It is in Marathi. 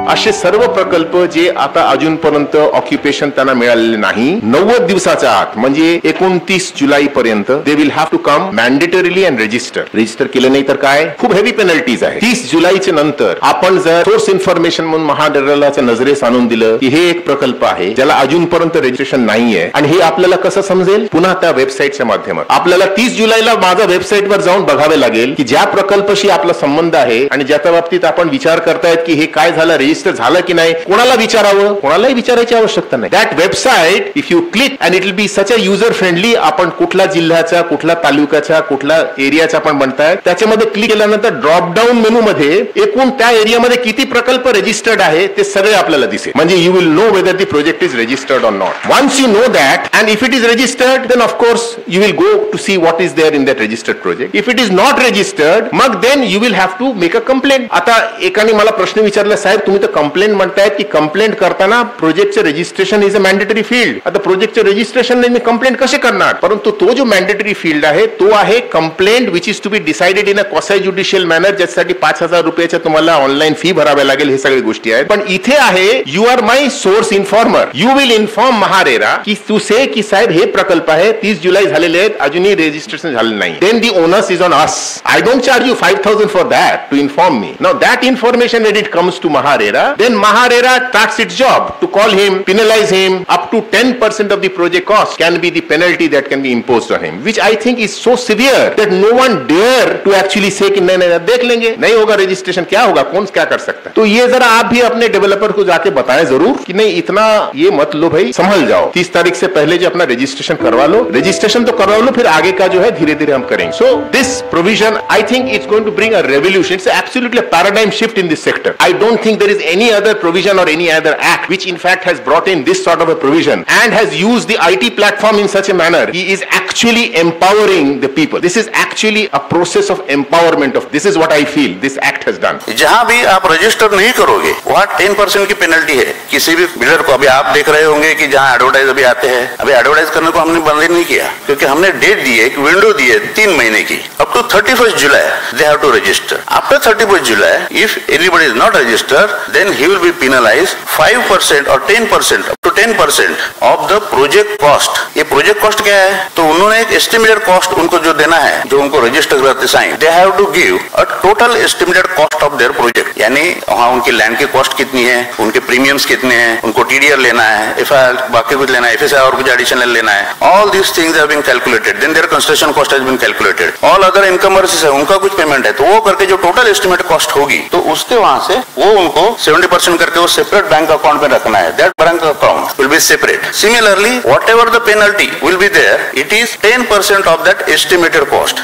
असे सर्व प्रकल्प जे आता अजूनपर्यंत ऑक्युपेशन त्यांना मिळालेले नाही 90 दिवसाच्या आत म्हणजे 29 जुलै पर्यंत they will have to come mandatorily and register केलं नाही तर काय खूप हेवी पेनल्टीज आहे. 30 जुलैच्या नंतर आपण जर सोर्स इन्फॉर्मेशन म्हणून महामंडळाच्या नजरेस आणून दिलं की हे एक प्रकल्प आहे ज्याला अजूनपर्यंत रजिस्ट्रेशन नाहीये आणि हे आपल्याला कसं समजेल पुन्हा त्या वेबसाईटच्या माध्यमातून आपल्याला 30 जुलैला माझ्या वेबसाईटवर जाऊन बघावे लागेल की ज्या प्रकल्पाशी आपला संबंध आहे आणि ज्याच्या बाबतीत आपण विचार करतायत की हे काय झालं रजिस्टर झालं की नाही कोणाला विचारावं कोणालाही विचारायची आवश्यकता नाही. That website if you click and it will be such a user friendly आपण कुठल्या जिल्ह्याच्या कुठल्या तालुक्याच्या कुठल्या एरियाचा आपण म्हणताय त्याच्यामध्ये क्लिक केल्यानंतर ड्रॉप डाऊन मेनू मध्ये एकूण त्या एरियामध्ये किती प्रकल्प रजिस्टर्ड आहे ते सगळे आपल्याला दिसेल म्हणजे you will know whether the project is registered or not. Once you know that and if it is registered then of course you will go to see what is there in that registered project. If it is not registered मग then you will have to make a complaint. आता एकाने मला प्रश्न विचारला साहेब तुम्ही तर कंप्लेंट म्हणतायत की कंप्लेंट करताना प्रोजेक्टचे registration is a mandatory field. आता प्रोजेक्टचे रजिस्ट्रेशन नाही मी कंप्लेंट कसे करणार परंतु तो जो मॅन्डेटरी फील्ड आहे तो आहे complaint which is to be decided in a quasi judicial manner ज्यासाठी 5,000 रुपयाच्या तुम्हाला ऑनलाईन फी भराव्या लागेल हे सगळी गोष्टी आहेत. पण इथे आहे you are my source informer you will inform MahaRERA की तू से की साहेब हे प्रकल्प आहे 30 जुलै झालेले आहेत अजूनही रजिस्ट्रेशन झालं नाही. Then the owners is on us. I don't charge you 5,000 for that to inform me. Now that information when it comes to Maharera, then Maharera starts its job to call him, penalize him up to 10% of the project cost can be the penalty that can be imposed on him, which I think is so severe that no one dare to actually say कि नहीं देख लेंगे नहीं होगा रजिस्ट्रेशन क्या होगा कौन क्या कर सकता है. तो ये जरा आप भी अपने डेवलपर को जाके बताएं जरूर कि नहीं इतना ये मत लो भाई संभल जाओ 30 तारीख से पहले जो अपना रजिस्ट्रेशन करवा लो. रजिस्ट्रेशन तो करवा लो फिर आगे का जो है धीरे धीरे हम करेंगे. So this provision I think it's going to bring a revolution. It's absolutely a paradigm shift in this sector. I don't think there is any other provision or any other act which in fact has brought in this sort of a provision and has used the IT platform in such a manner. He is actually empowering the people. This is actually a process of empowerment of this is what I feel this act has done. जहां भी आप रजिस्टर नहीं करोगे वहां 10% की पेनल्टी है किसी भी बिल्डर को. अभी आप देख रहे होंगे कि जहां एडवर्टाइज अभी आते हैं अभी एडवर्टाइज करने को हमने बंद नहीं किया क्योंकि हमने डेट दी है एक विंडो दी है 3 महीने की up to 31st July they have to register. After 31st July if anybody is not registered then he will be penalized 5% or 10% up to 10% of the project cost. ये project cost क्या है तो उन्होंने एक estimated cost उनको जो देना है जो उनको register करते sign they have to give a total estimated cost of their project. यानी वहाँ उनकी लैंड की कॉस्ट कितनी है उनके प्रीमियम्स कितने हैं उनको TDR लेना है FIR बाकी कुछ लेना है FSI और कुछ एडिशनल लेना है. All these things have been calculated. Then their construction cost has been calculated. All other encumbrances है उनका कुछ पेमेंट है तो वो करके जो टोटल एस्टिमेट कॉस्ट होगी तो उसके वहां से वो उनको 70% करके वो सेपरेट बैंक अकाउंट में रखना है. That bank account will be separate. Similarly whatever the penalty will be there it is 10% of that estimated cost.